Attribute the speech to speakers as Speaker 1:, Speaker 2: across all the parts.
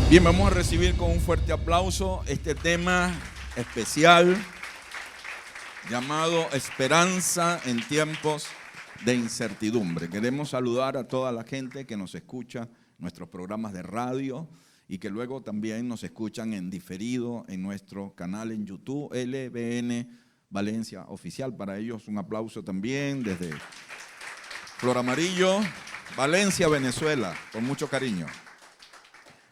Speaker 1: Bien, vamos a recibir con un fuerte aplauso este tema especial llamado Esperanza en tiempos de incertidumbre. Queremos saludar a toda la gente que nos escucha en nuestros programas de radio y que luego también nos escuchan en diferido en nuestro canal en YouTube, LBN Valencia Oficial. Para ellos un aplauso también desde Flor Amarillo, Valencia, Venezuela, con mucho cariño.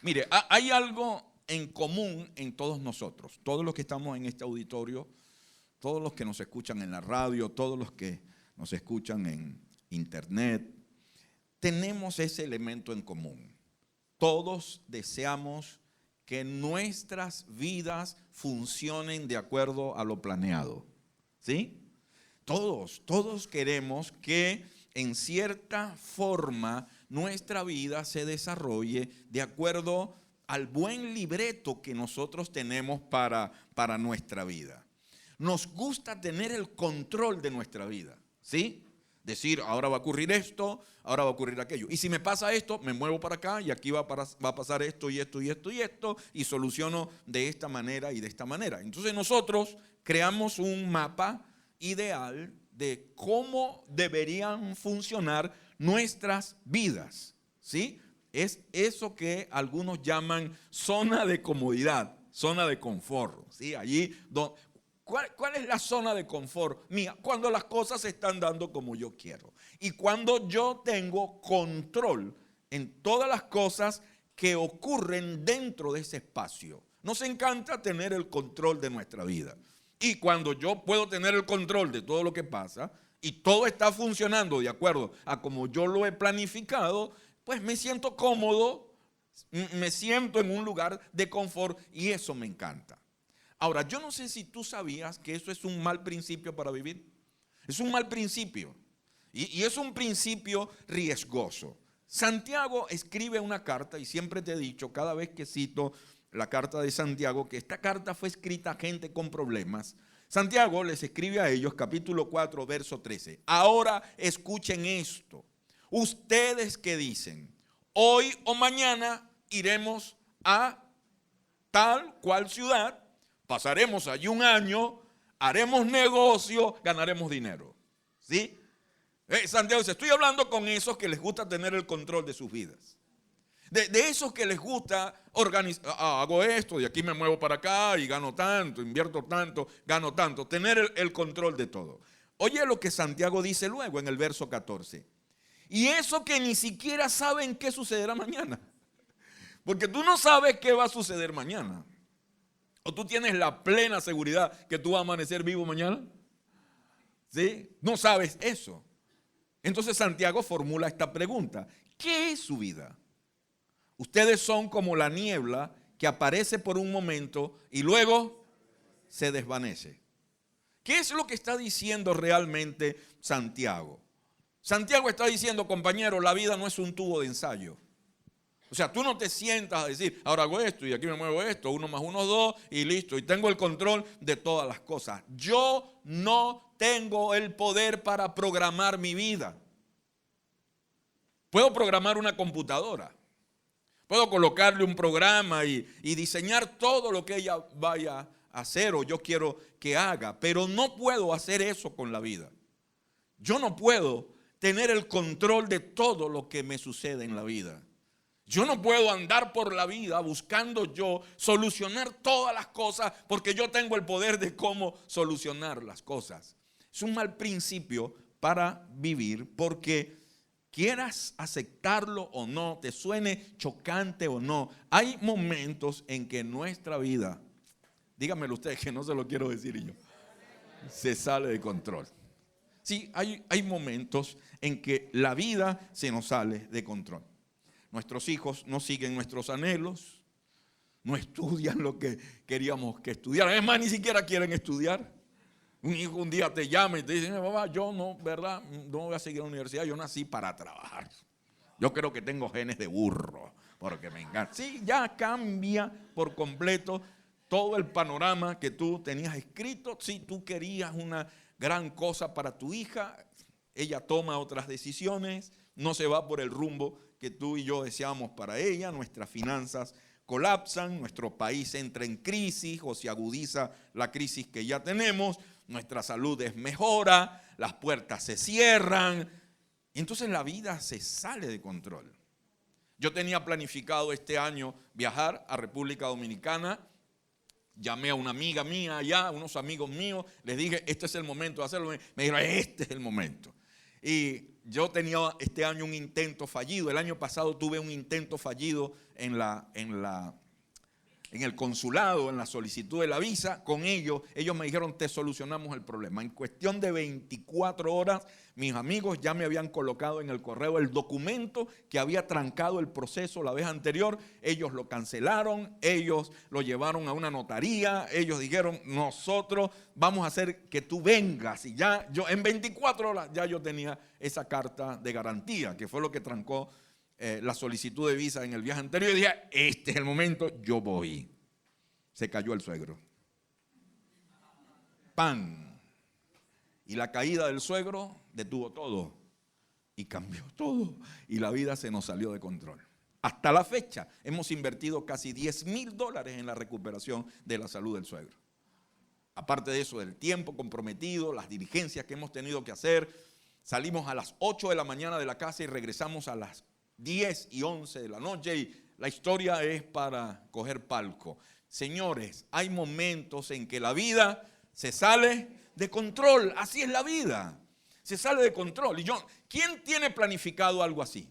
Speaker 1: Mire, hay algo en común en todos nosotros, todos los que estamos en este auditorio, todos los que nos escuchan en la radio, todos los que nos escuchan en internet, tenemos ese elemento en común. Todos deseamos que nuestras vidas funcionen de acuerdo a lo planeado, ¿sí? Todos queremos que en cierta forma nuestra vida se desarrolle de acuerdo al buen libreto que nosotros tenemos para nuestra vida. Nos gusta tener el control de nuestra vida, ¿sí? Decir, ahora va a ocurrir esto, ahora va a ocurrir aquello. Y si me pasa esto, me muevo para acá y aquí va a pasar esto y esto y esto y esto y soluciono de esta manera y de esta manera. Entonces nosotros creamos un mapa ideal de cómo deberían funcionar nuestras vidas, ¿sí? Es eso que algunos llaman zona de comodidad, zona de confort, ¿sí? Allí, ¿cuál es la zona de confort mía? Cuando las cosas se están dando como yo quiero y cuando yo tengo control en todas las cosas que ocurren dentro de ese espacio. Nos encanta tener el control de nuestra vida. Y cuando yo puedo tener el control de todo lo que pasa y todo está funcionando de acuerdo a como yo lo he planificado, pues me siento cómodo, me siento en un lugar de confort y eso me encanta. Ahora, yo no sé si tú sabías que eso es un mal principio para vivir. Es un mal principio y es un principio riesgoso. Santiago escribe una carta y siempre te he dicho, cada vez que cito la carta de Santiago, que esta carta fue escrita a gente con problemas. Santiago les escribe a ellos, capítulo 4, verso 13. Ahora escuchen esto. Ustedes que dicen, hoy o mañana iremos a tal cual ciudad, pasaremos allí un año, haremos negocio, ganaremos dinero. ¿Sí? Santiago dice, estoy hablando con esos que les gusta tener el control de sus vidas. De esos que les gusta organizar, hago esto y aquí me muevo para acá y gano tanto, invierto tanto, gano tanto, tener el control de todo. Oye lo que Santiago dice luego en el verso 14. Y eso que ni siquiera saben qué sucederá mañana. Porque tú no sabes qué va a suceder mañana. ¿O tú tienes la plena seguridad que tú vas a amanecer vivo mañana? ¿Sí? No sabes eso. Entonces Santiago formula esta pregunta. ¿Qué es su vida? Ustedes son como la niebla que aparece por un momento y luego se desvanece. ¿Qué es lo que está diciendo realmente Santiago? Santiago está diciendo, compañero, la vida no es un tubo de ensayo. O sea, tú no te sientas a decir, ahora hago esto y aquí me muevo esto, 1 más 1 es 2 y listo. Y tengo el control de todas las cosas. Yo no tengo el poder para programar mi vida. Puedo programar una computadora. Puedo colocarle un programa y diseñar todo lo que ella vaya a hacer o yo quiero que haga. Pero no puedo hacer eso con la vida. Yo no puedo tener el control de todo lo que me sucede en la vida. Yo no puedo andar por la vida buscando yo solucionar todas las cosas porque yo tengo el poder de cómo solucionar las cosas. Es un mal principio para vivir porque quieras aceptarlo o no, te suene chocante o no, hay momentos en que nuestra vida, díganmelo ustedes que no se lo quiero decir yo, se sale de control. Sí, hay momentos en que la vida se nos sale de control. Nuestros hijos no siguen nuestros anhelos, no estudian lo que queríamos que estudiaran. Es más, ni siquiera quieren estudiar. Un hijo un día te llama y te dice, papá, yo no, ¿verdad? No voy a seguir a la universidad, yo nací para trabajar. Yo creo que tengo genes de burro, porque me encanta. Sí, ya cambia por completo todo el panorama que tú tenías escrito. Si tú querías una gran cosa para tu hija, ella toma otras decisiones, no se va por el rumbo que tú y yo deseamos para ella, nuestras finanzas colapsan, nuestro país entra en crisis o se agudiza la crisis que ya tenemos, nuestra salud desmejora, las puertas se cierran, y entonces la vida se sale de control. Yo tenía planificado este año viajar a República Dominicana. Llamé a una amiga mía allá, unos amigos míos, les dije, este es el momento de hacerlo. Me dijeron, este es el momento. Y yo tenía este año un intento fallido. El año pasado tuve un intento fallido en el consulado, en la solicitud de la visa. Con ellos me dijeron, te solucionamos el problema. En cuestión de 24 horas, mis amigos ya me habían colocado en el correo el documento que había trancado el proceso la vez anterior. Ellos lo cancelaron, ellos lo llevaron a una notaría, ellos dijeron, nosotros vamos a hacer que tú vengas. Y ya yo en 24 horas ya yo tenía esa carta de garantía, que fue lo que trancó la solicitud de visa en el viaje anterior. Y dije, este es el momento, yo voy. Se cayó el suegro. ¡Pam! Y la caída del suegro detuvo todo y cambió todo. Y la vida se nos salió de control. Hasta la fecha hemos invertido casi $10,000 en la recuperación de la salud del suegro. Aparte de eso, del tiempo comprometido, las diligencias que hemos tenido que hacer. Salimos a las 8 de la mañana de la casa y regresamos a las 10 y 11 de la noche. Y la historia es para coger palco. Señores, hay momentos en que la vida se sale de control. Así es la vida. Se sale de control. Y ¿quién tiene planificado algo así?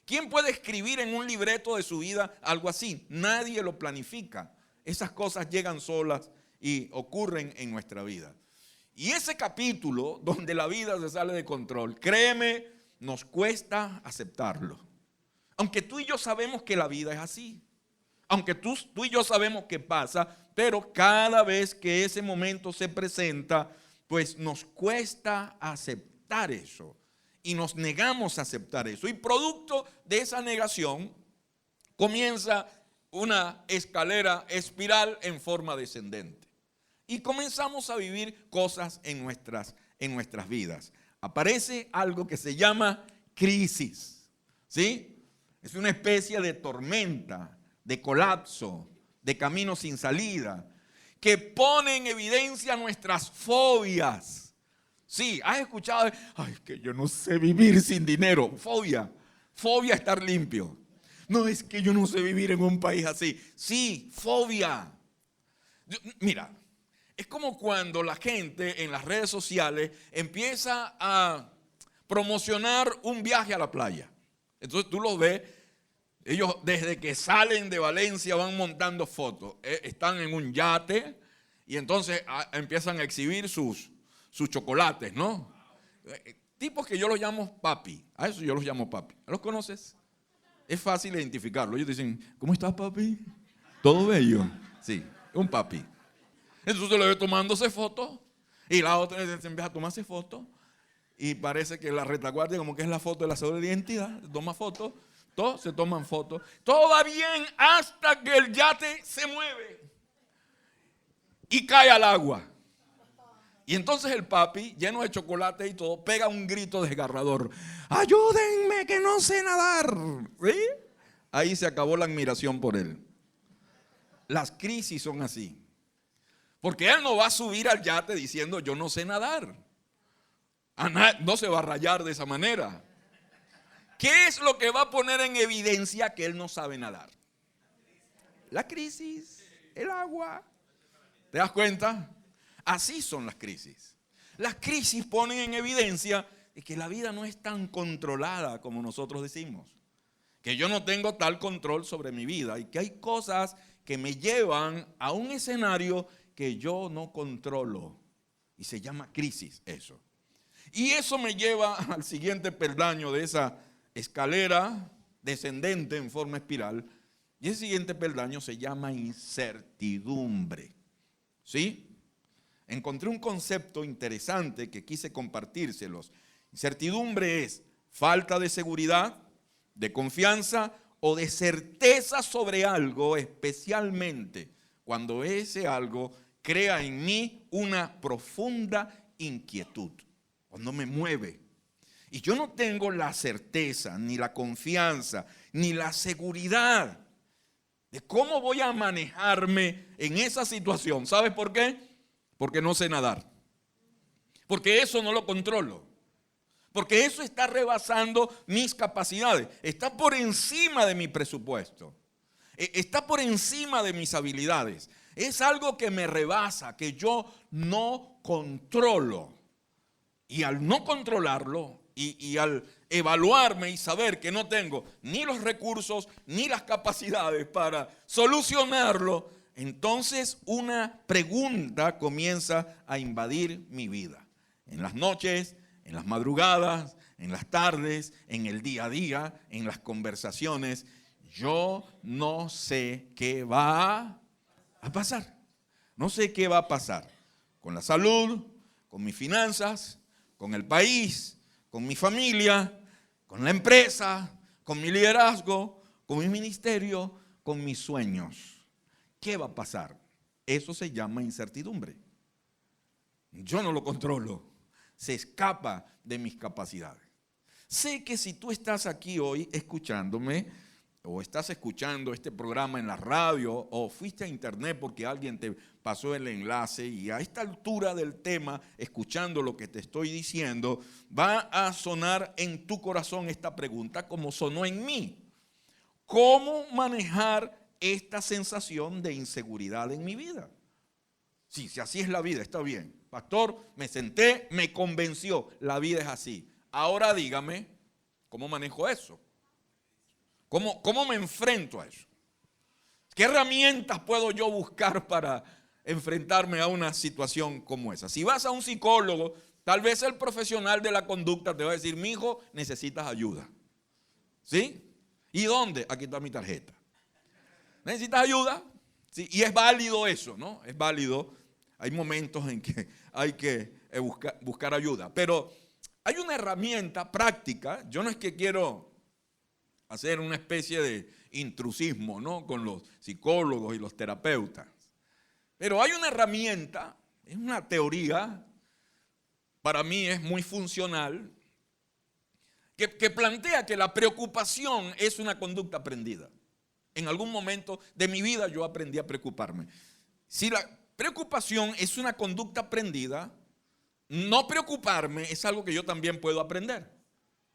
Speaker 1: ¿Quién puede escribir en un libreto de su vida algo así? Nadie lo planifica. Esas cosas llegan solas y ocurren en nuestra vida. Y ese capítulo donde la vida se sale de control, créeme, nos cuesta aceptarlo. Aunque tú y yo sabemos que la vida es así. Aunque tú y yo sabemos que pasa, pero cada vez que ese momento se presenta, pues nos cuesta aceptar eso. Y nos negamos a aceptar eso. Y producto de esa negación, comienza una escalera espiral en forma descendente. Y comenzamos a vivir cosas en nuestras vidas. Aparece algo que se llama crisis. ¿Sí? Es una especie de tormenta, de colapso, de camino sin salida, que pone en evidencia nuestras fobias. Sí, has escuchado, ay, que yo no sé vivir sin dinero. Fobia a estar limpio. No, es que yo no sé vivir en un país así. Sí, fobia. Mira, es como cuando la gente en las redes sociales empieza a promocionar un viaje a la playa. Entonces tú los ves. Ellos desde que salen de Valencia van montando fotos. Están en un yate y entonces empiezan a exhibir sus chocolates, ¿no? Tipos que yo los llamo papi. A eso yo los llamo papi. ¿Los conoces? Es fácil identificarlo. Ellos dicen, ¿cómo estás, papi? ¿Todo bello? Sí, un papi. Entonces lo ve tomándose fotos y la otra se empieza a tomarse fotos y parece que la retaguardia como que es la foto de la cédula de identidad. Toma fotos. Todos se toman fotos. Todo va bien hasta que el yate se mueve y cae al agua. Y entonces el papi, lleno de chocolate y todo, pega un grito desgarrador. ¡Ayúdenme que no sé nadar! ¿Sí? Ahí se acabó la admiración por él. Las crisis son así. Porque él no va a subir al yate diciendo yo no sé nadar. No se va a rayar de esa manera. ¿Qué es lo que va a poner en evidencia que él no sabe nadar? La crisis, el agua. ¿Te das cuenta? Así son las crisis. Las crisis ponen en evidencia que la vida no es tan controlada como nosotros decimos. Que yo no tengo tal control sobre mi vida y que hay cosas que me llevan a un escenario que yo no controlo. Y se llama crisis eso. Y eso me lleva al siguiente peldaño de esa escalera descendente en forma espiral, y el siguiente peldaño se llama incertidumbre. ¿Sí? Encontré un concepto interesante que quise compartírselos. Incertidumbre es falta de seguridad, de confianza o de certeza sobre algo, especialmente cuando ese algo crea en mí una profunda inquietud, cuando me mueve. Y yo no tengo la certeza, ni la confianza, ni la seguridad de cómo voy a manejarme en esa situación. ¿Sabes por qué? Porque no sé nadar. Porque eso no lo controlo. Porque eso está rebasando mis capacidades. Está por encima de mi presupuesto. Está por encima de mis habilidades. Es algo que me rebasa, que yo no controlo. Y al no controlarlo y al evaluarme y saber que no tengo ni los recursos ni las capacidades para solucionarlo, entonces una pregunta comienza a invadir mi vida. En las noches, en las madrugadas, en las tardes, en el día a día, en las conversaciones, yo no sé qué va a pasar. No sé qué va a pasar con la salud, con mis finanzas, con el país, con mi familia, con la empresa, con mi liderazgo, con mi ministerio, con mis sueños. ¿Qué va a pasar? Eso se llama incertidumbre. Yo no lo controlo. Se escapa de mis capacidades. Sé que si tú estás aquí hoy escuchándome, o estás escuchando este programa en la radio, o fuiste a internet porque alguien te pasó el enlace, y a esta altura del tema, escuchando lo que te estoy diciendo, va a sonar en tu corazón esta pregunta como sonó en mí. ¿Cómo manejar esta sensación de inseguridad en mi vida? Sí, si así es la vida, está bien. Pastor, me senté, me convenció, la vida es así. Ahora dígame, ¿cómo manejo eso? ¿Cómo me enfrento a eso? ¿Qué herramientas puedo yo buscar para enfrentarme a una situación como esa? Si vas a un psicólogo, tal vez el profesional de la conducta te va a decir, mijo, necesitas ayuda. ¿Sí? ¿Y dónde? Aquí está mi tarjeta. ¿Necesitas ayuda? Sí, y es válido eso, ¿no? Es válido. Hay momentos en que hay que buscar ayuda. Pero hay una herramienta práctica. Yo no es que quiero hacer una especie de intrusismo, ¿no?, con los psicólogos y los terapeutas. Pero hay una herramienta, es una teoría, para mí es muy funcional, que plantea que la preocupación es una conducta aprendida. En algún momento de mi vida yo aprendí a preocuparme. Si la preocupación es una conducta aprendida, no preocuparme es algo que yo también puedo aprender.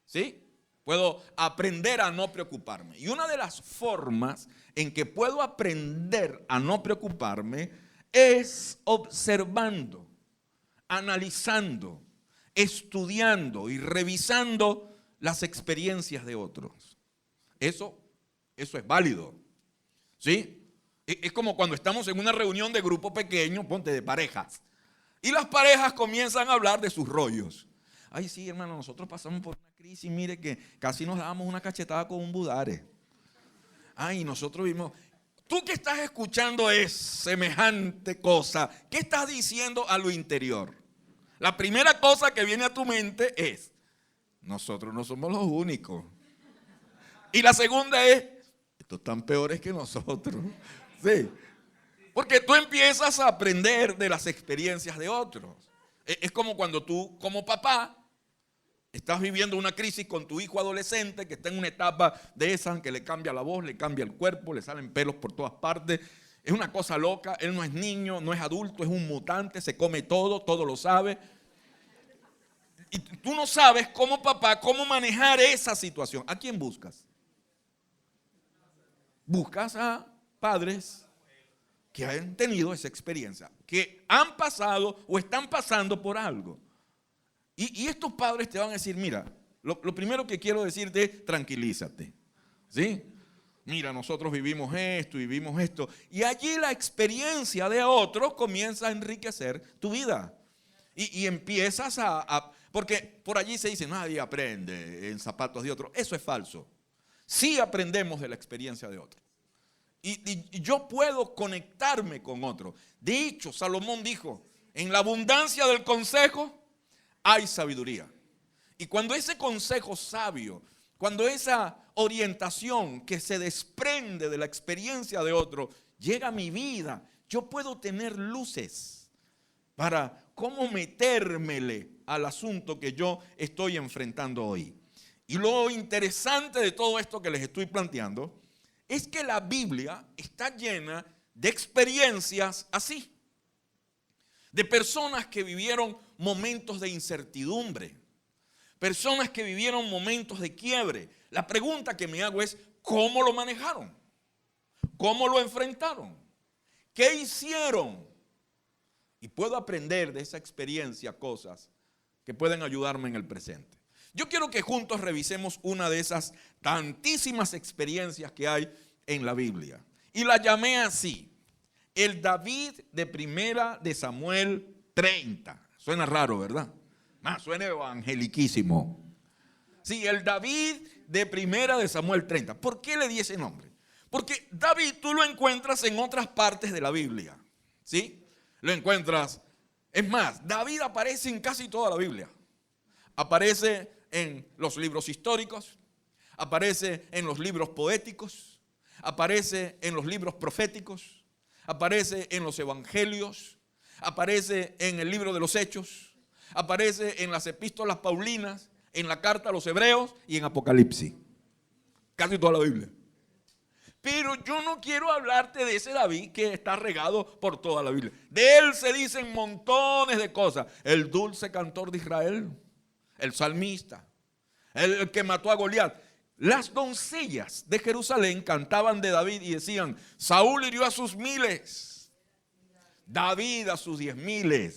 Speaker 1: ¿Sí? Puedo aprender a no preocuparme. Y una de las formas en que puedo aprender a no preocuparme es observando, analizando, estudiando y revisando las experiencias de otros. Eso es válido. ¿Sí? Es como cuando estamos en una reunión de grupo pequeño, ponte de parejas, y las parejas comienzan a hablar de sus rollos. Ay, sí, hermano, nosotros pasamos por una crisis, mire que casi nos dábamos una cachetada con un budare. Ay, nosotros vimos. Tú que estás escuchando es semejante cosa, ¿qué estás diciendo a lo interior? La primera cosa que viene a tu mente es, nosotros no somos los únicos. Y la segunda es, estos están peores que nosotros. Sí. Porque tú empiezas a aprender de las experiencias de otros. Es como cuando tú, como papá, estás viviendo una crisis con tu hijo adolescente que está en una etapa de esa que le cambia la voz, le cambia el cuerpo, le salen pelos por todas partes. Es una cosa loca. Él no es niño, no es adulto, es un mutante, se come todo lo sabe. Y tú no sabes como papá cómo manejar esa situación. ¿A quién buscas? Buscas a padres que han tenido esa experiencia, que han pasado o están pasando por algo. Y estos padres te van a decir, mira, lo primero que quiero decirte es tranquilízate. ¿Sí? Mira, nosotros vivimos esto. Y allí la experiencia de otros comienza a enriquecer tu vida. Y empiezas porque por allí se dice, nadie aprende en zapatos de otros. Eso es falso. Sí aprendemos de la experiencia de otros. Y yo puedo conectarme con otro. De hecho, Salomón dijo, en la abundancia del consejo hay sabiduría. Y cuando ese consejo sabio, cuando esa orientación que se desprende de la experiencia de otro llega a mi vida, yo puedo tener luces para cómo metérmele al asunto que yo estoy enfrentando hoy. Y lo interesante de todo esto que les estoy planteando es que la Biblia está llena de experiencias así, de personas que vivieron momentos de incertidumbre, personas que vivieron momentos de quiebre. La pregunta que me hago es, ¿cómo lo manejaron? ¿Cómo lo enfrentaron? ¿Qué hicieron? Y puedo aprender de esa experiencia cosas que pueden ayudarme en el presente. Yo quiero que juntos revisemos una de esas tantísimas experiencias que hay en la Biblia. Y la llamé así, el David de Primera de Samuel 30. Suena raro, ¿verdad? Suena evangeliquísimo. Sí, el David de Primera de Samuel 30. ¿Por qué le di ese nombre? Porque David tú lo encuentras en otras partes de la Biblia. ¿Sí? Lo encuentras. Es más, David aparece en casi toda la Biblia. Aparece en los libros históricos, aparece en los libros poéticos, aparece en los libros proféticos, aparece en los evangelios, aparece en el libro de los Hechos, aparece en las epístolas paulinas, en la carta a los hebreos y en Apocalipsis. Casi toda la Biblia. Pero yo no quiero hablarte de ese David que está regado por toda la Biblia. De él se dicen montones de cosas. El dulce cantor de Israel, el salmista, el que mató a Goliat. Las doncellas de Jerusalén cantaban de David y decían, Saúl hirió a sus 1000, David a sus 10,000.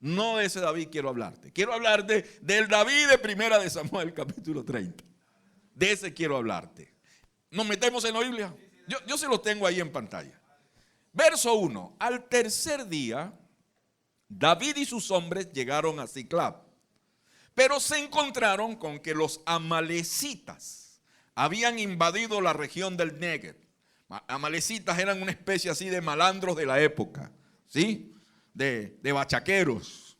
Speaker 1: No de ese David quiero hablarte. Quiero hablarte del David de Primera de Samuel capítulo 30. De ese quiero hablarte. ¿Nos metemos en la Biblia? Yo se lo tengo ahí en pantalla. Verso 1. Al tercer día, David y sus hombres llegaron a Siclag, pero se encontraron con que los amalecitas habían invadido la región del Negev. Amalecitas eran una especie así de malandros de la época, ¿sí? De bachaqueros,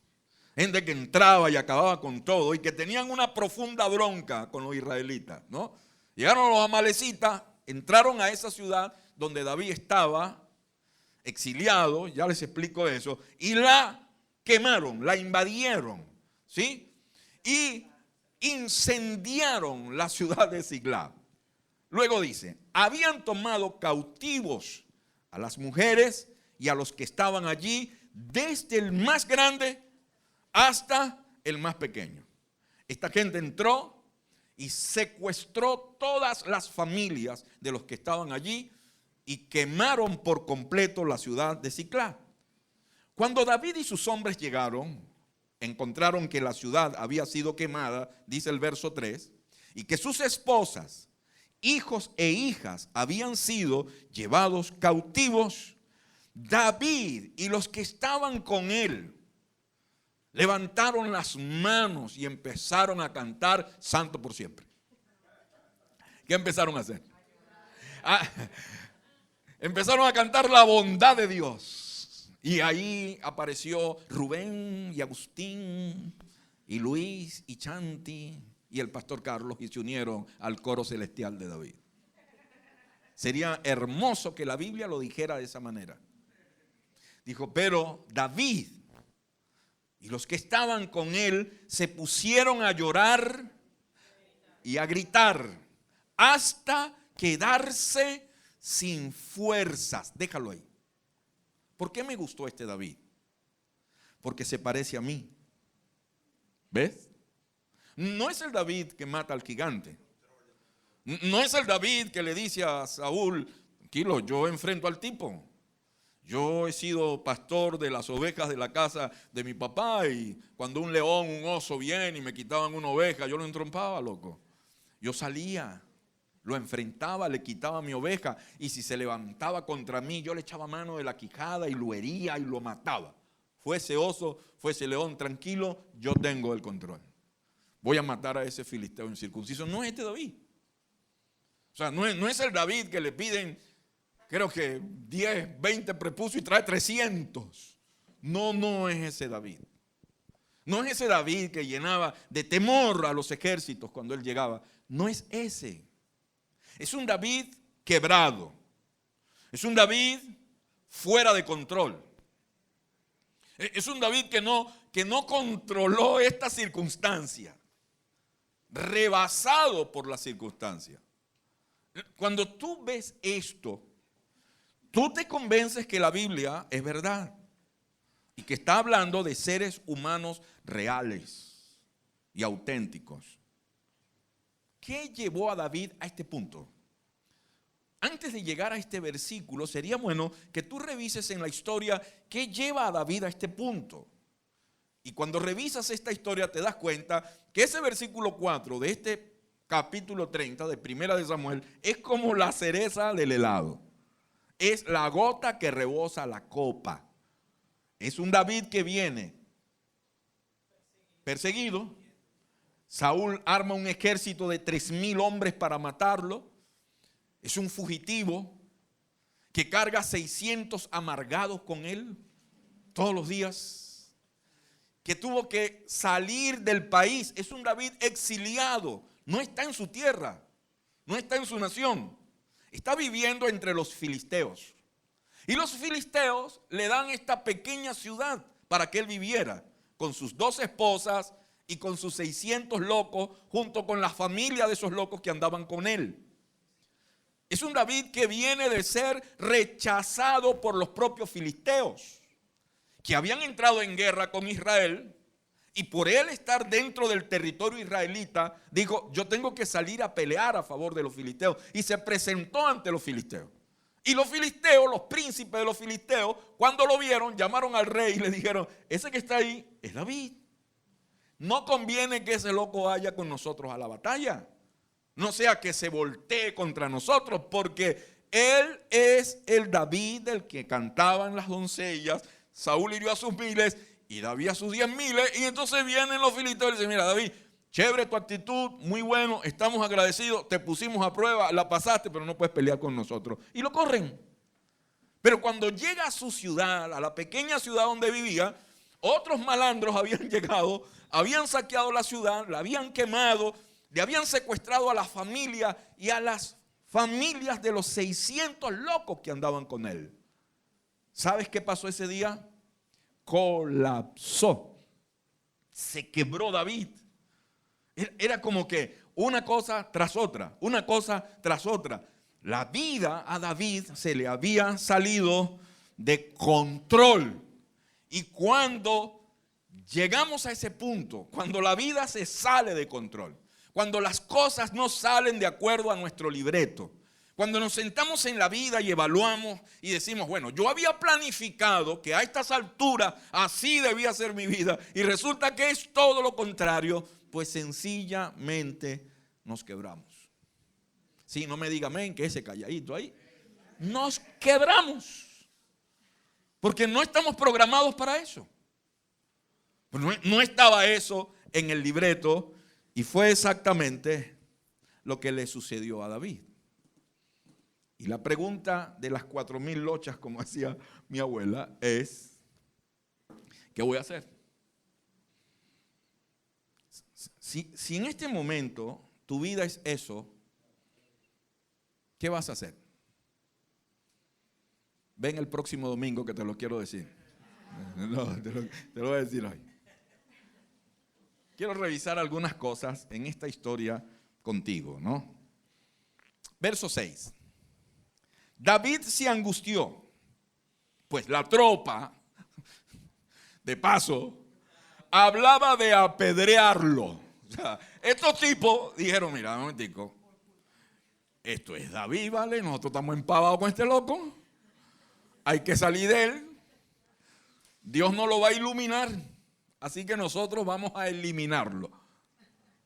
Speaker 1: gente que entraba y acababa con todo y que tenían una profunda bronca con los israelitas, ¿no? Llegaron los amalecitas, entraron a esa ciudad donde David estaba exiliado, ya les explico eso, y la quemaron, la invadieron, ¿sí? Y incendiaron la ciudad de Siclag. Luego dice, habían tomado cautivos a las mujeres y a los que estaban allí, desde el más grande hasta el más pequeño. Esta gente entró y secuestró todas las familias de los que estaban allí y quemaron por completo la ciudad de Siclag. Cuando David y sus hombres llegaron, encontraron que la ciudad había sido quemada, dice el verso 3, y que sus esposas, hijos e hijas habían sido llevados cautivos. David y los que estaban con él levantaron las manos y empezaron a cantar Santo por siempre. ¿Qué empezaron a hacer? Empezaron a cantar la bondad de Dios. Y ahí apareció Rubén y Agustín y Luis y Chanti y el pastor Carlos y se unieron al coro celestial de David. Sería hermoso que la Biblia lo dijera de esa manera. Dijo, pero David y los que estaban con él se pusieron a llorar y a gritar hasta quedarse sin fuerzas. Déjalo ahí. ¿Por qué me gustó este David? Porque se parece a mí. ¿Ves? No es el David que mata al gigante. No es el David que le dice a Saúl, tranquilo, yo enfrento al tipo. Yo he sido pastor de las ovejas de la casa de mi papá y cuando un león, un oso viene y me quitaban una oveja, yo lo entrompaba, loco. Yo salía, lo enfrentaba, le quitaba mi oveja y si se levantaba contra mí, yo le echaba mano de la quijada y lo hería y lo mataba. Fuese oso, fuese león, tranquilo, yo tengo el control. Voy a matar a ese filisteo incircunciso. No es este David. O sea, no es el David que le piden, creo que 10, 20 prepucios y trae 300. No es ese David. No es ese David que llenaba de temor a los ejércitos cuando él llegaba. No es ese. Es un David quebrado. Es un David fuera de control. Es un David que no controló esta circunstancia. Rebasado por la circunstancia. Cuando tú ves esto, tú te convences que la Biblia es verdad y que está hablando de seres humanos reales y auténticos. ¿Qué llevó a David a este punto? Antes de llegar a este versículo, sería bueno que tú revises en la historia qué lleva a David a este punto. Y cuando revisas esta historia te das cuenta que ese versículo 4 de este capítulo 30 de Primera de Samuel es como la cereza del helado. Es la gota que rebosa la copa. Es un David que viene perseguido. Saúl arma un ejército de 3,000 hombres para matarlo. Es un fugitivo que carga 600 amargados con él todos los días. Que tuvo que salir del país. Es un David exiliado. No está en su tierra. No está en su nación. Está viviendo entre los filisteos. Y los filisteos le dan esta pequeña ciudad para que él viviera con sus 2 esposas y con sus 600 locos, junto con la familia de esos locos que andaban con él. Es un David que viene de ser rechazado por los propios filisteos, que habían entrado en guerra con Israel, y por él estar dentro del territorio israelita, dijo, yo tengo que salir a pelear a favor de los filisteos, y se presentó ante los filisteos. Y los filisteos, los príncipes de los filisteos, cuando lo vieron, llamaron al rey y le dijeron, ese que está ahí es David. No conviene que ese loco vaya con nosotros a la batalla. No sea que se voltee contra nosotros, porque él es el David del que cantaban las doncellas. Saúl hirió a sus 1000 y David a sus 10,000. Y entonces vienen los filisteos y dicen, mira David, chévere tu actitud, muy bueno, estamos agradecidos, te pusimos a prueba, la pasaste, pero no puedes pelear con nosotros. Y lo corren. Pero cuando llega a su ciudad, a la pequeña ciudad donde vivía, otros malandros habían llegado, habían saqueado la ciudad, la habían quemado, le habían secuestrado a la familia y a las familias de los 600 locos que andaban con él. ¿Sabes qué pasó ese día? Colapsó. Se quebró David. Era como que una cosa tras otra, una cosa tras otra. La vida a David se le había salido de control. Y cuando llegamos a ese punto, cuando la vida se sale de control, cuando las cosas no salen de acuerdo a nuestro libreto, cuando nos sentamos en la vida y evaluamos y decimos, bueno, yo había planificado que a estas alturas así debía ser mi vida y resulta que es todo lo contrario, pues sencillamente nos quebramos. Sí, no me diga amén, que ese calladito ahí. Nos quebramos. Porque no estamos programados para eso. No estaba eso en el libreto y fue exactamente lo que le sucedió a David. Y la pregunta de las 4,000 lochas, como decía mi abuela, es, ¿qué voy a hacer? Si en este momento tu vida es eso, ¿qué vas a hacer? Ven el próximo domingo que te lo quiero decir. No, te lo voy a decir hoy. Quiero revisar algunas cosas en esta historia contigo, ¿no? Verso 6. David se angustió, pues la tropa, de paso, hablaba de apedrearlo. O sea, estos tipos dijeron, mira, un momentico, esto es David, ¿vale? Nosotros estamos empavados con este loco. Hay que salir de él. Dios no lo va a iluminar. Así que nosotros vamos a eliminarlo.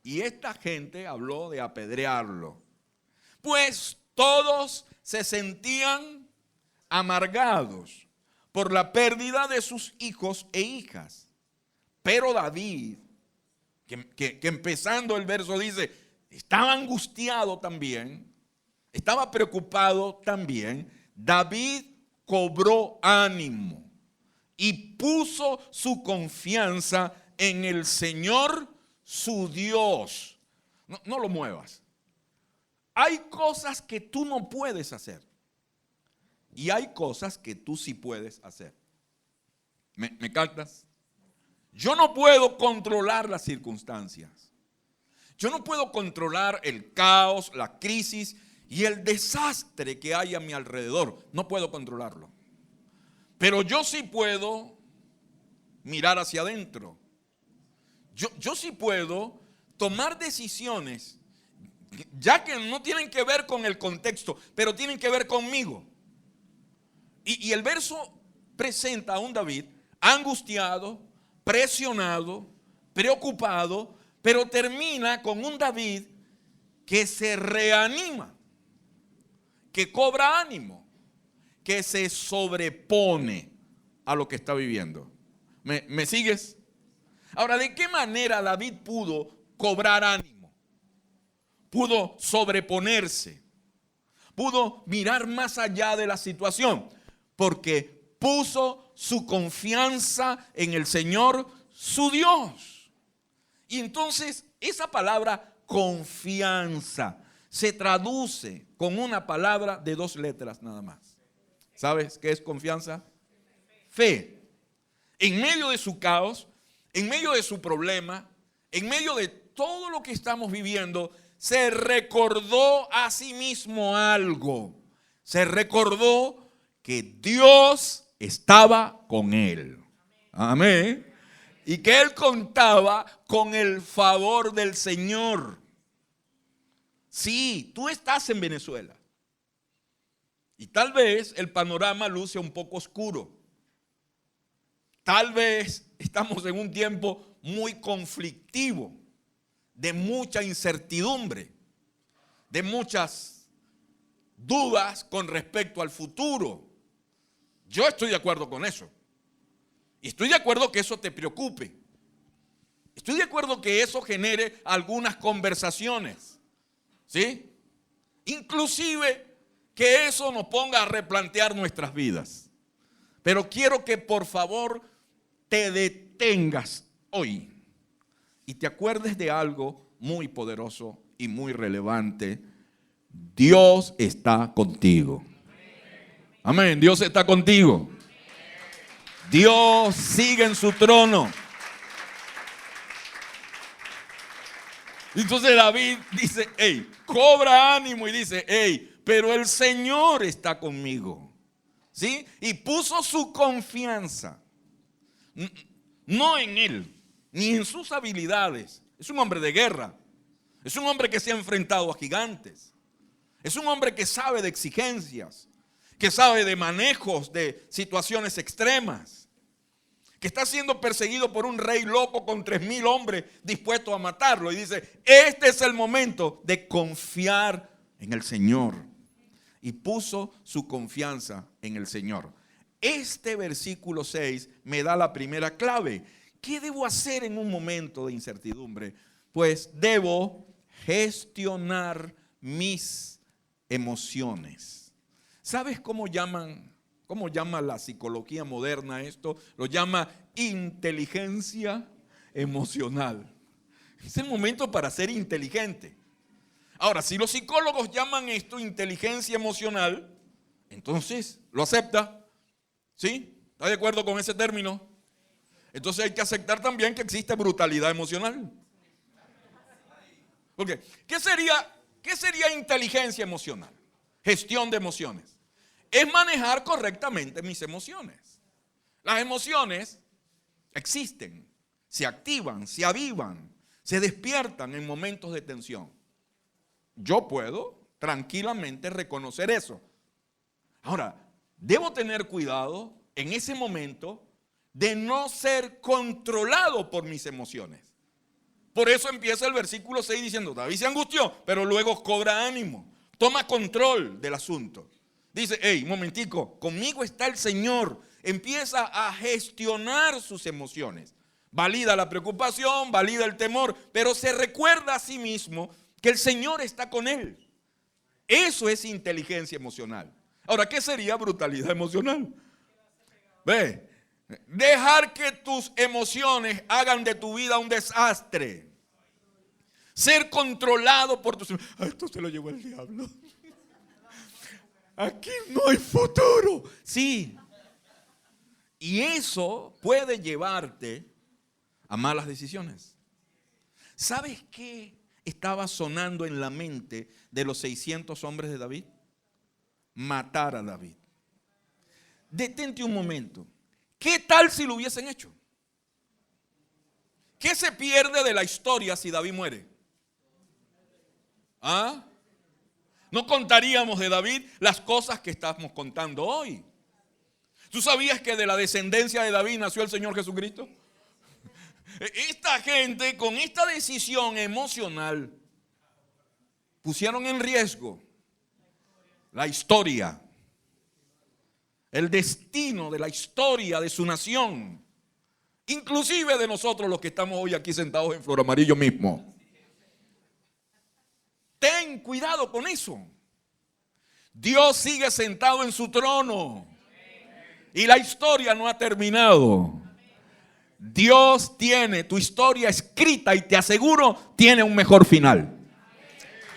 Speaker 1: Y esta gente habló de apedrearlo. Pues todos se sentían amargados por la pérdida de sus hijos e hijas. Pero David, que empezando el verso dice, estaba angustiado también, estaba preocupado también. David cobró ánimo y puso su confianza en el Señor su Dios. No lo muevas. Hay cosas que tú no puedes hacer y hay cosas que tú sí puedes hacer. ¿Me captas? Yo no puedo controlar las circunstancias. Yo no puedo controlar el caos, la crisis y el desastre que hay a mi alrededor. No puedo controlarlo. Pero yo sí puedo mirar hacia adentro. Yo sí puedo tomar decisiones, ya que no tienen que ver con el contexto, pero tienen que ver conmigo. Y el verso presenta a un David angustiado, presionado, preocupado, pero termina con un David que se reanima, que cobra ánimo, que se sobrepone a lo que está viviendo. ¿Me sigues? Ahora, ¿de qué manera David pudo cobrar ánimo? Pudo sobreponerse, pudo mirar más allá de la situación, porque puso su confianza en el Señor, su Dios. Y entonces esa palabra confianza se traduce con una palabra de 2 letras nada más. ¿Sabes qué es confianza? Fe. En medio de su caos, en medio de su problema, en medio de todo lo que estamos viviendo, se recordó a sí mismo algo. Se recordó que Dios estaba con él. Amén. Y que él contaba con el favor del Señor. Sí, tú estás en Venezuela. Y tal vez el panorama luce un poco oscuro. Tal vez estamos en un tiempo muy conflictivo, de mucha incertidumbre, de muchas dudas con respecto al futuro. Yo estoy de acuerdo con eso. Y estoy de acuerdo que eso te preocupe. Estoy de acuerdo que eso genere algunas conversaciones. ¿Sí? Inclusive que eso nos ponga a replantear nuestras vidas. Pero quiero que por favor te detengas hoy y te acuerdes de algo muy poderoso y muy relevante. Dios está contigo. Amén. Dios está contigo. Dios sigue en su trono. Entonces David dice, hey, cobra ánimo y dice, hey, pero el Señor está conmigo. ¿Sí? Y puso su confianza no en él, ni en sus habilidades. Es un hombre de guerra. Es un hombre que se ha enfrentado a gigantes. Es un hombre que sabe de exigencias, que sabe de manejos de situaciones extremas, que está siendo perseguido por un rey loco con 3,000 hombres dispuestos a matarlo. Y dice, este es el momento de confiar en el Señor. Y puso su confianza en el Señor. Este versículo 6 me da la primera clave. ¿Qué debo hacer en un momento de incertidumbre? Pues debo gestionar mis emociones. ¿Sabes cómo llama la psicología moderna esto? Lo llama inteligencia emocional. Es el momento para ser inteligente. Ahora, si los psicólogos llaman esto inteligencia emocional, entonces lo acepta. ¿Sí? ¿Está de acuerdo con ese término? Entonces hay que aceptar también que existe brutalidad emocional. Okay. ¿Qué sería inteligencia emocional? Gestión de emociones. Es manejar correctamente mis emociones. Las emociones existen, se activan, se avivan, se despiertan en momentos de tensión. Yo puedo tranquilamente reconocer eso. Ahora, debo tener cuidado en ese momento de no ser controlado por mis emociones. Por eso empieza el versículo 6 diciendo, David se angustió, pero luego cobra ánimo, toma control del asunto. Dice, hey, un momentico, conmigo está el Señor. Empieza a gestionar sus emociones. Valida la preocupación, valida el temor, pero se recuerda a sí mismo que el Señor está con él. Eso es inteligencia emocional. Ahora, ¿qué sería brutalidad emocional? Ve, dejar que tus emociones hagan de tu vida un desastre. Ser controlado por tus emociones. Esto se lo llevó el diablo. Aquí no hay futuro. Sí. Y eso puede llevarte a malas decisiones. ¿Sabes qué estaba sonando en la mente de los 600 hombres de David? Matar a David. Detente un momento. ¿Qué tal si lo hubiesen hecho? ¿Qué se pierde de la historia si David muere? ¿Ah? No contaríamos de David las cosas que estamos contando hoy. ¿Tú sabías que de la descendencia de David nació el Señor Jesucristo? Esta gente con esta decisión emocional pusieron en riesgo la historia, el destino de la historia de su nación, inclusive de nosotros los que estamos hoy aquí sentados en Flor Amarillo mismo. Ten cuidado con eso. Dios sigue sentado en su trono y la historia no ha terminado. Dios tiene tu historia escrita y te aseguro tiene un mejor final.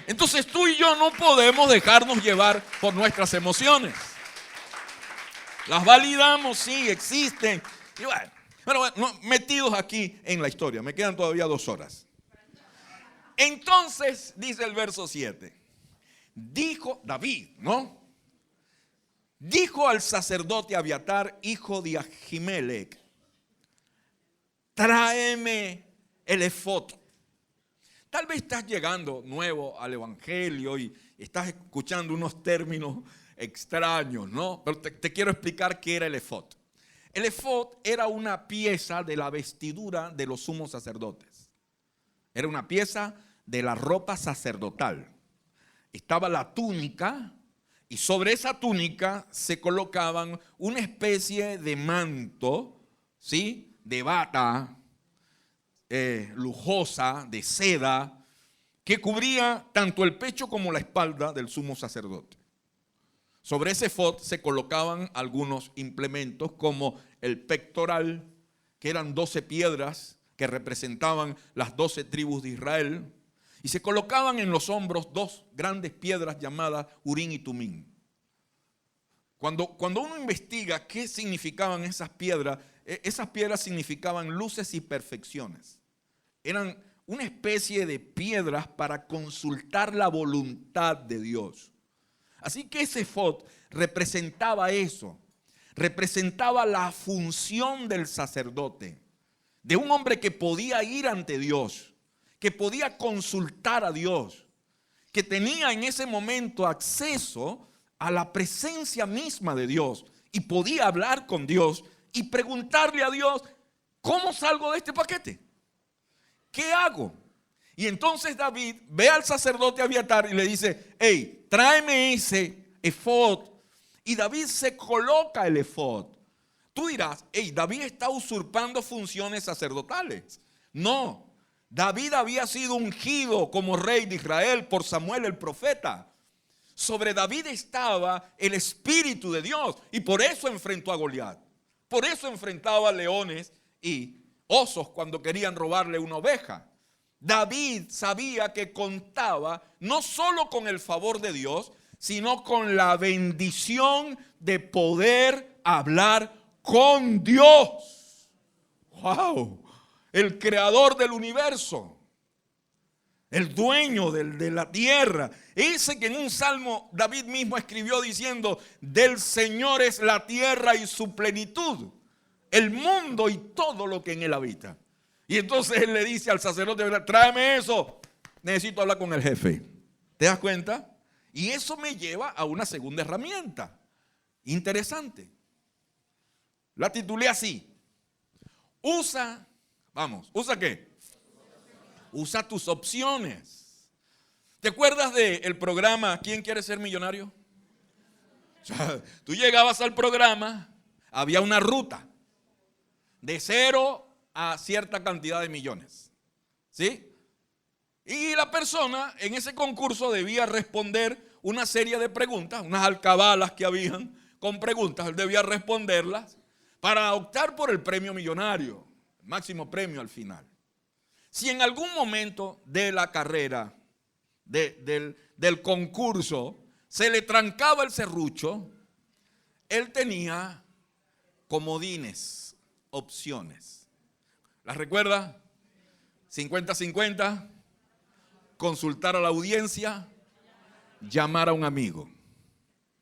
Speaker 1: Entonces tú y yo no podemos dejarnos llevar por nuestras emociones. Las validamos, sí, existen. Y bueno, pero metidos aquí en la historia, me quedan todavía 2 horas. Entonces, dice el verso 7, dijo David, ¿no? Dijo al sacerdote Abiatar, hijo de Ahimelech, tráeme el efod. Tal vez estás llegando nuevo al evangelio y estás escuchando unos términos extraños, ¿no? Pero te quiero explicar qué era el efod. El efod era una pieza de la vestidura de los sumos sacerdotes. Era una pieza de la ropa sacerdotal. Estaba la túnica y sobre esa túnica se colocaban una especie de manto, ¿sí? De bata lujosa, de seda, que cubría tanto el pecho como la espalda del sumo sacerdote. Sobre ese efod se colocaban algunos implementos como el pectoral, que eran 12 piedras que representaban las 12 tribus de Israel, y se colocaban en los hombros 2 grandes piedras llamadas Urim y Tumim. Cuando uno investiga qué significaban esas piedras significaban luces y perfecciones. Eran una especie de piedras para consultar la voluntad de Dios. Así que ese efod representaba eso, representaba la función del sacerdote, de un hombre que podía ir ante Dios, que podía consultar a Dios, que tenía en ese momento acceso a la presencia misma de Dios y podía hablar con Dios y preguntarle a Dios, ¿cómo salgo de este paquete? ¿Qué hago? Y entonces David ve al sacerdote Abiatar y le dice, hey, tráeme ese efod. Y David se coloca el efod. Tú dirás, hey, David está usurpando funciones sacerdotales. No, David había sido ungido como rey de Israel por Samuel el profeta. Sobre David estaba el Espíritu de Dios y por eso enfrentó a Goliat. Por eso enfrentaba a leones y osos cuando querían robarle una oveja. David sabía que contaba no solo con el favor de Dios, sino con la bendición de poder hablar con Dios. ¡Wow! El creador del universo, el dueño de la tierra, ese que en un salmo David mismo escribió diciendo, del Señor es la tierra y su plenitud, el mundo y todo lo que en él habita. Y entonces él le dice al sacerdote, tráeme eso, necesito hablar con el jefe. ¿Te das cuenta? Y eso me lleva a una segunda herramienta interesante. La titulé así: usa ¿qué? Usa tus opciones. ¿Te acuerdas del programa ¿Quién quiere ser millonario? O sea, tú llegabas al programa, había una ruta de 0 a cierta cantidad de millones, ¿sí? Y la persona en ese concurso debía responder una serie de preguntas, unas alcabalas que habían con preguntas, él debía responderlas para optar por el premio millonario, el máximo premio al final. Si en algún momento de la carrera, del concurso, se le trancaba el serrucho, él tenía comodines, opciones. ¿Las recuerda? 50-50, consultar a la audiencia, llamar a un amigo.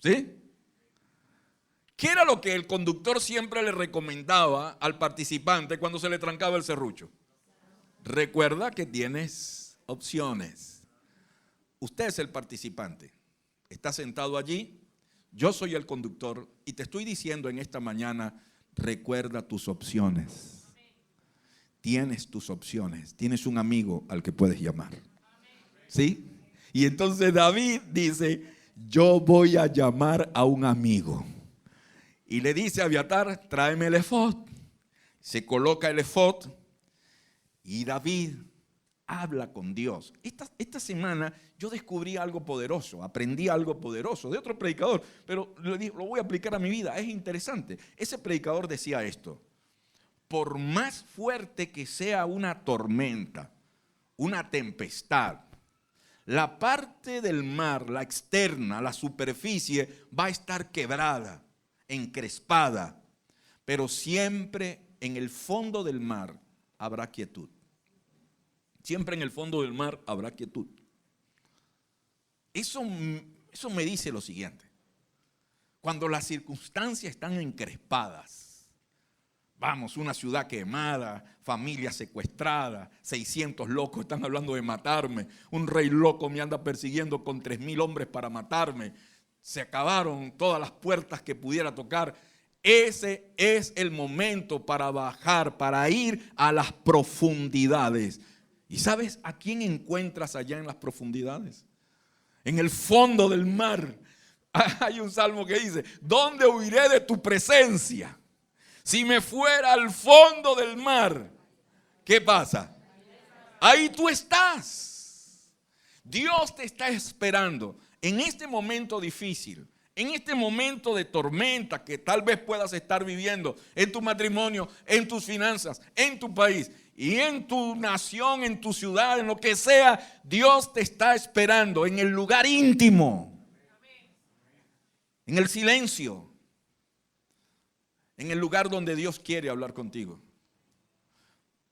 Speaker 1: ¿Sí? ¿Qué era lo que el conductor siempre le recomendaba al participante cuando se le trancaba el serrucho? Recuerda que tienes opciones. Usted es el participante. Está sentado allí. Yo soy el conductor y te estoy diciendo en esta mañana, recuerda tus opciones. Tienes tus opciones. Tienes un amigo al que puedes llamar. ¿Sí? Y entonces David dice, yo voy a llamar a un amigo. Y le dice a Abiatar, tráeme el efod. Se coloca el efod y David habla con Dios. Esta semana yo descubrí algo poderoso, aprendí algo poderoso de otro predicador, pero lo voy a aplicar a mi vida. Es interesante. Ese predicador decía esto: por más fuerte que sea una tormenta, una tempestad, la parte del mar, la externa, la superficie, va a estar quebrada, encrespada, pero siempre en el fondo del mar habrá quietud. Siempre en el fondo del mar habrá quietud. Eso me dice lo siguiente: cuando las circunstancias están encrespadas, vamos, una ciudad quemada, familia secuestrada, 600 locos están hablando de matarme, un rey loco me anda persiguiendo con 3,000 hombres para matarme, se acabaron todas las puertas que pudiera tocar. Ese es el momento para bajar, para ir a las profundidades. ¿Y sabes a quién encuentras allá en las profundidades? En el fondo del mar. Hay un salmo que dice, ¿dónde huiré de tu presencia? Si me fuera al fondo del mar, ¿qué pasa? Ahí tú estás. Dios te está esperando en este momento difícil, en este momento de tormenta que tal vez puedas estar viviendo en tu matrimonio, en tus finanzas, en tu país y en tu nación, en tu ciudad, en lo que sea. Dios te está esperando en el lugar íntimo, en el silencio, en el lugar donde Dios quiere hablar contigo.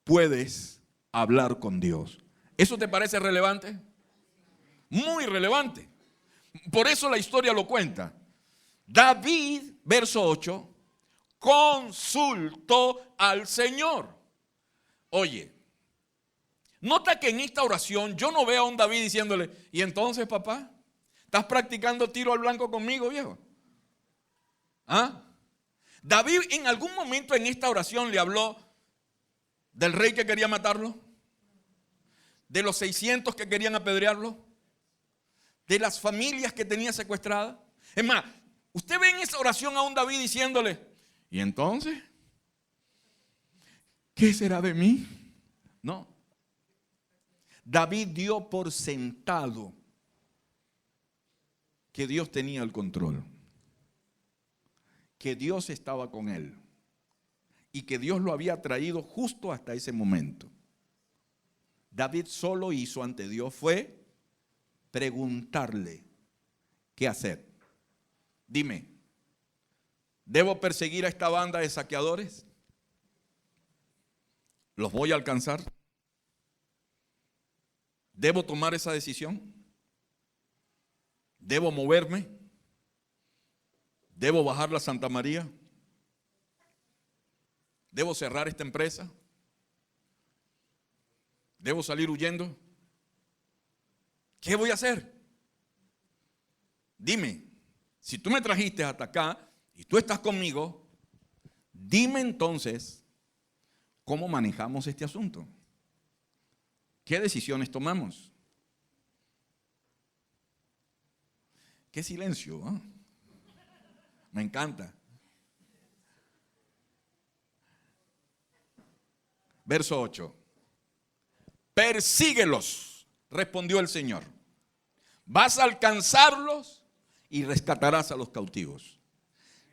Speaker 1: Puedes hablar con Dios. ¿Eso te parece relevante? Muy relevante. Por eso la historia lo cuenta. David, verso 8, consultó al Señor. Oye, nota que en esta oración yo no veo a un David diciéndole, ¿y entonces, papá? ¿Estás practicando tiro al blanco conmigo, viejo? ¿Ah? David en algún momento en esta oración le habló del rey que quería matarlo, de los 600 que querían apedrearlo, de las familias que tenía secuestradas. Es más, usted ve en esa oración a un David diciéndole, ¿y entonces? ¿Qué será de mí? No. David dio por sentado que Dios tenía el control, que Dios estaba con él y que Dios lo había traído justo hasta ese momento. David solo hizo ante Dios fue preguntarle qué hacer. Dime, ¿debo perseguir a esta banda de saqueadores? ¿Los voy a alcanzar? ¿Debo tomar esa decisión? ¿Debo moverme? ¿Debo bajar la Santa María? ¿Debo cerrar esta empresa? ¿Debo salir huyendo? ¿Qué voy a hacer? Dime, si tú me trajiste hasta acá y tú estás conmigo, dime entonces cómo manejamos este asunto. ¿Qué decisiones tomamos? ¿Qué silencio? ¿Eh? Me encanta. Verso 8. Persíguelos, respondió el Señor. Vas a alcanzarlos y rescatarás a los cautivos.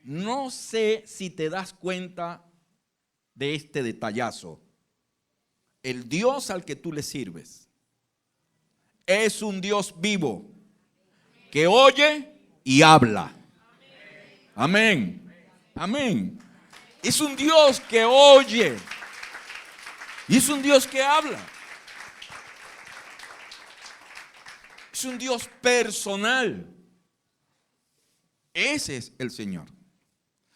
Speaker 1: No sé si te das cuenta de este detallazo. El Dios al que tú le sirves es un Dios vivo que oye y habla. Amén. Amén. Es un Dios que oye y es un Dios que habla. Es un Dios personal. Ese es el Señor.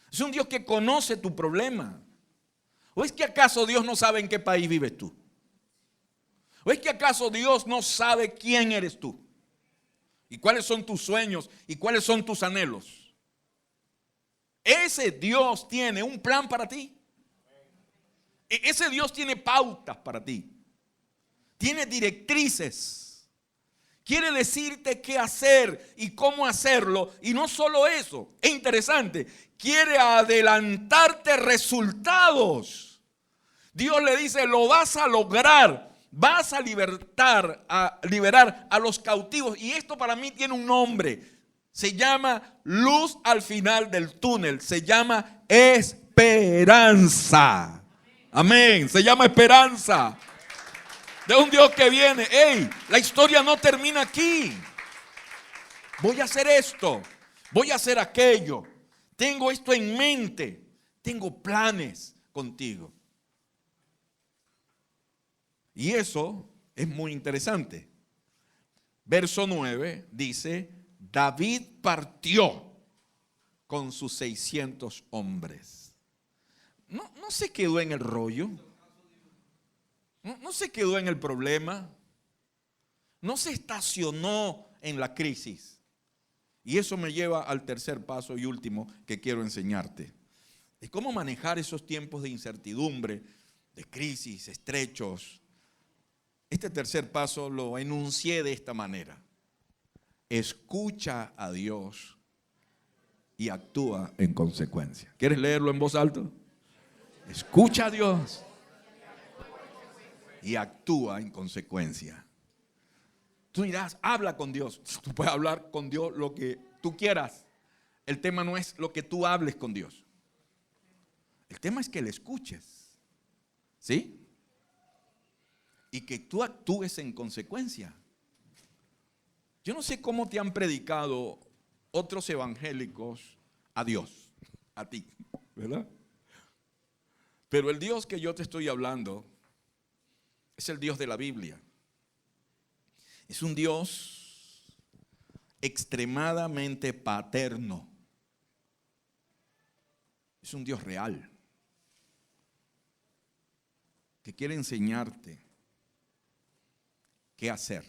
Speaker 1: Es un Dios que conoce tu problema. ¿O es que acaso Dios no sabe en qué país vives tú? ¿O es que acaso Dios no sabe quién eres tú? ¿Y cuáles son tus sueños? ¿Y cuáles son tus anhelos? Ese Dios tiene un plan para ti. Ese Dios tiene pautas para ti. Tiene directrices. Quiere decirte qué hacer y cómo hacerlo. Y no solo eso, es interesante, quiere adelantarte resultados. Dios le dice, lo vas a lograr. Vas a liberar a los cautivos. Y esto para mí tiene un nombre. Se llama luz al final del túnel. Se llama esperanza. Amén. Se llama esperanza. De un Dios que viene. Hey, la historia no termina aquí. Voy a hacer esto. Voy a hacer aquello. Tengo esto en mente. Tengo planes contigo. Y eso es muy interesante. Verso 9 dice, David partió con sus 600 hombres. No se quedó en el rollo. No se quedó en el problema. No se estacionó en la crisis. Y eso me lleva al tercer paso y último que quiero enseñarte. Es cómo manejar esos tiempos de incertidumbre, de crisis, estrechos. Este tercer paso lo enuncié de esta manera. Escucha a Dios y actúa en consecuencia. ¿Quieres leerlo en voz alta? Escucha a Dios y actúa en consecuencia. Tú dirás, habla con Dios. Tú puedes hablar con Dios lo que tú quieras. El tema no es lo que tú hables con Dios. El tema es que le escuches. ¿Sí? Y que tú actúes en consecuencia. Yo no sé cómo te han predicado otros evangélicos a Dios, a ti, ¿verdad? Pero el Dios que yo te estoy hablando es el Dios de la Biblia. Es un Dios extremadamente paterno. Es un Dios real que quiere enseñarte qué hacer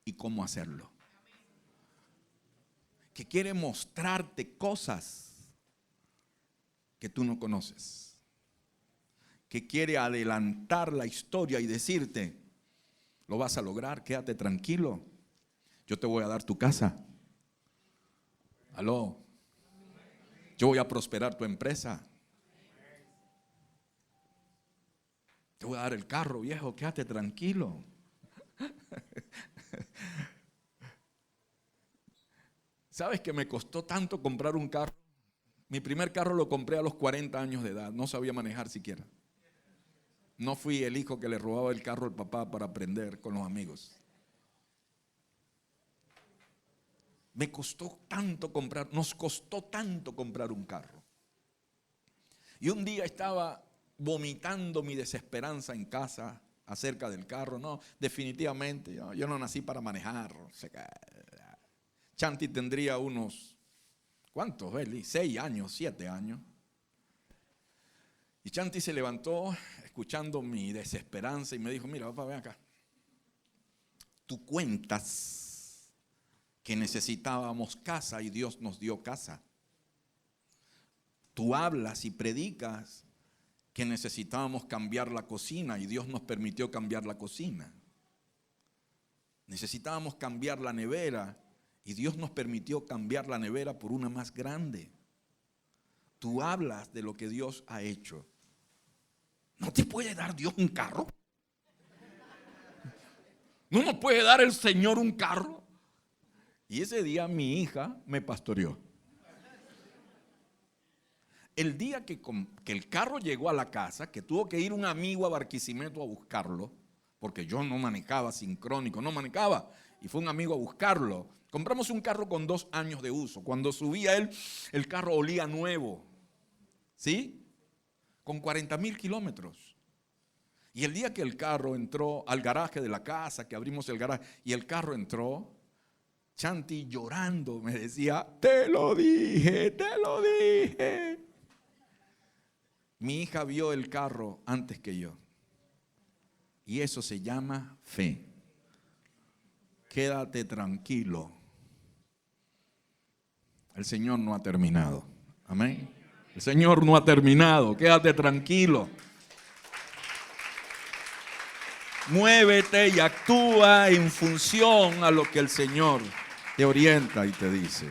Speaker 1: y cómo hacerlo. Que quiere mostrarte cosas que tú no conoces. Que quiere adelantar la historia y decirte, lo vas a lograr, quédate tranquilo. Yo te voy a dar tu casa. Aló. Yo voy a prosperar tu empresa. Te voy a dar el carro, viejo, quédate tranquilo. ¿Sabes que me costó tanto comprar un carro? Mi primer carro lo compré a los 40 años de edad. No sabía manejar siquiera. No fui el hijo que le robaba el carro al papá para aprender con los amigos. Me costó tanto comprar, nos costó tanto comprar un carro. Y un día estaba vomitando mi desesperanza en casa acerca del carro. No, definitivamente, yo no nací para manejar. Chanti tendría unos, ¿cuántos, Beli? 6 años, 7 años. Y Chanti se levantó escuchando mi desesperanza y me dijo, mira, papá, ven acá. Tú cuentas que necesitábamos casa y Dios nos dio casa. Tú hablas y predicas que necesitábamos cambiar la cocina y Dios nos permitió cambiar la cocina. Necesitábamos cambiar la nevera y Dios nos permitió cambiar la nevera por una más grande. Tú hablas de lo que Dios ha hecho. ¿No te puede dar Dios un carro? ¿No nos puede dar el Señor un carro? Y ese día mi hija me pastoreó. El día que el carro llegó a la casa, que tuvo que ir un amigo a Barquisimeto a buscarlo, porque yo no manejaba sincrónico, no manejaba, y fue un amigo a buscarlo. Compramos un carro con 2 años de uso. Cuando subía él, el carro olía nuevo, ¿sí? Con 40,000 kilómetros. Y el día que el carro entró al garaje de la casa, que abrimos el garaje, y el carro entró, Chanti llorando me decía, te lo dije, te lo dije. Mi hija vio el carro antes que yo. Y eso se llama fe. Quédate tranquilo. El Señor no ha terminado. Amén. El Señor no ha terminado. Quédate tranquilo. Muévete y actúa en función a lo que el Señor te orienta y te dice.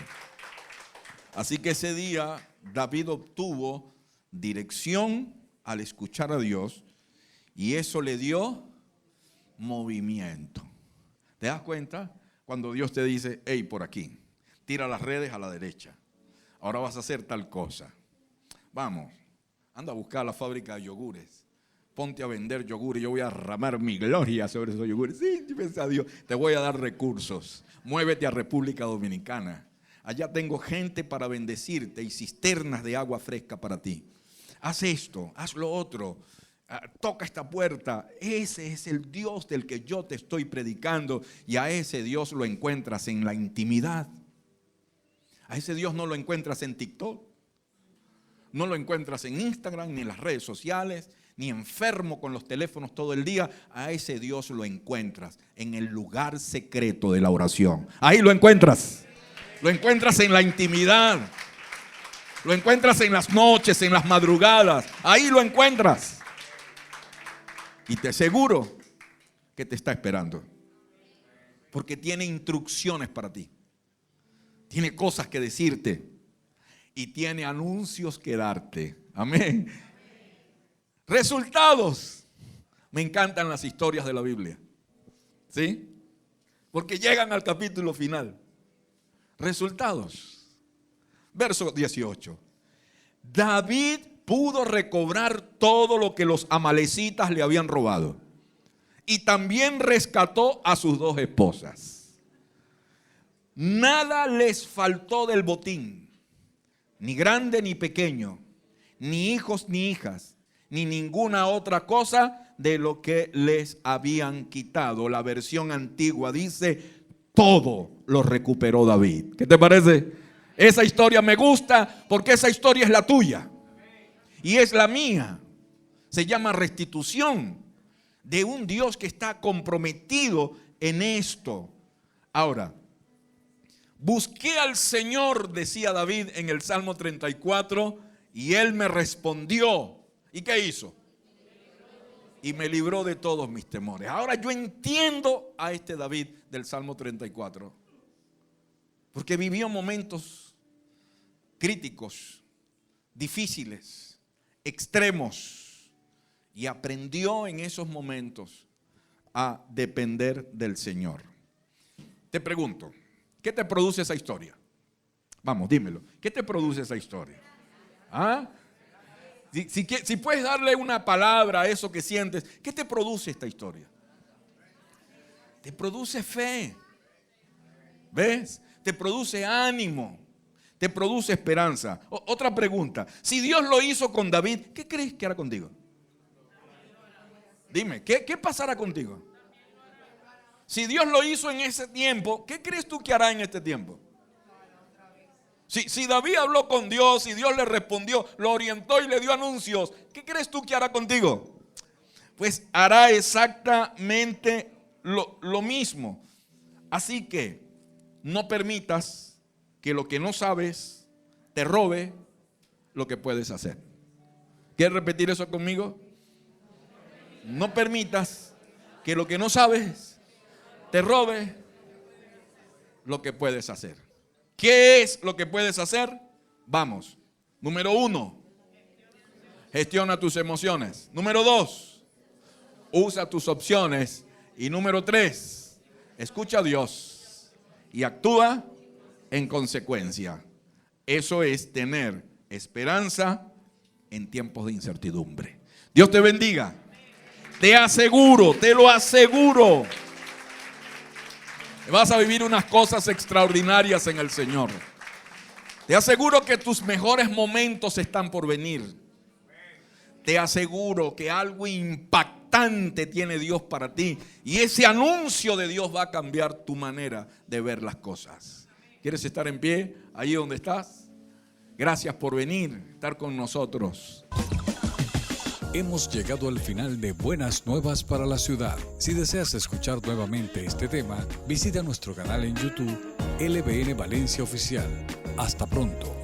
Speaker 1: Así que ese día David obtuvo dirección al escuchar a Dios y eso le dio movimiento. ¿Te das cuenta? Cuando Dios te dice, hey, por aquí, tira las redes a la derecha. Ahora vas a hacer tal cosa. Vamos, anda a buscar la fábrica de yogures. Ponte a vender yogur y yo voy a derramar mi gloria sobre esos yogures. Sí, piensa Dios, te voy a dar recursos. Muévete a República Dominicana. Allá tengo gente para bendecirte y cisternas de agua fresca para ti. Haz esto, haz lo otro. Toca esta puerta. Ese es el Dios del que yo te estoy predicando. Y a ese Dios lo encuentras en la intimidad. A ese Dios no lo encuentras en TikTok. No lo encuentras en Instagram, ni en las redes sociales, ni enfermo con los teléfonos todo el día. A ese Dios lo encuentras en el lugar secreto de la oración. Ahí lo encuentras. Lo encuentras en la intimidad. Lo encuentras en las noches, en las madrugadas. Ahí lo encuentras. Y te aseguro que te está esperando. Porque tiene instrucciones para ti. Tiene cosas que decirte. Y tiene anuncios que darte. Amén. Resultados. Me encantan las historias de la Biblia. ¿Sí? Porque llegan al capítulo final. Resultados. Verso 18. David pudo recobrar todo lo que los amalecitas le habían robado. Y también rescató a sus 2 esposas. Nada les faltó del botín. Ni grande ni pequeño. Ni hijos ni hijas. Ni ninguna otra cosa de lo que les habían quitado. La versión antigua dice, todo lo recuperó David. ¿Qué te parece? Esa historia me gusta porque esa historia es la tuya. Y es la mía. Se llama restitución de un Dios que está comprometido en esto. Ahora, busqué al Señor, decía David en el Salmo 34, y Él me respondió. ¿Y qué hizo? Y me libró de todos mis temores. Ahora yo entiendo a este David del Salmo 34. Porque vivió momentos críticos, difíciles, extremos. Y aprendió en esos momentos a depender del Señor. Te pregunto, ¿qué te produce esa historia? Vamos, dímelo. ¿Qué te produce esa historia? ¿Ah? Si puedes darle una palabra a eso que sientes, ¿qué te produce esta historia? Te produce fe. ¿Ves? Te produce ánimo. Te produce esperanza. Otra pregunta. Si Dios lo hizo con David, ¿qué crees que hará contigo? Dime, ¿qué pasará contigo? Si Dios lo hizo en ese tiempo, ¿qué crees tú que hará en este tiempo? Si David habló con Dios y Dios le respondió, lo orientó y le dio anuncios, ¿qué crees tú que hará contigo? Pues hará exactamente lo mismo. Así que no permitas que lo que no sabes te robe lo que puedes hacer. ¿Quieres repetir eso conmigo? No permitas que lo que no sabes te robe lo que puedes hacer. ¿Qué es lo que puedes hacer? Vamos. Número 1, gestiona tus emociones. Número 2, usa tus opciones. Y número 3, escucha a Dios y actúa en consecuencia. Eso es tener esperanza en tiempos de incertidumbre. Dios te bendiga. Te aseguro, te lo aseguro. Vas a vivir unas cosas extraordinarias en el Señor. Te aseguro que tus mejores momentos están por venir. Te aseguro que algo impactante impactante tiene Dios para ti. Y ese anuncio de Dios va a cambiar tu manera de ver las cosas. ¿Quieres estar en pie ahí donde estás? Gracias por venir, estar con nosotros.
Speaker 2: Hemos llegado al final de Buenas Nuevas para la Ciudad. Si deseas escuchar nuevamente este tema, visita nuestro canal en YouTube, LBN Valencia Oficial. Hasta pronto.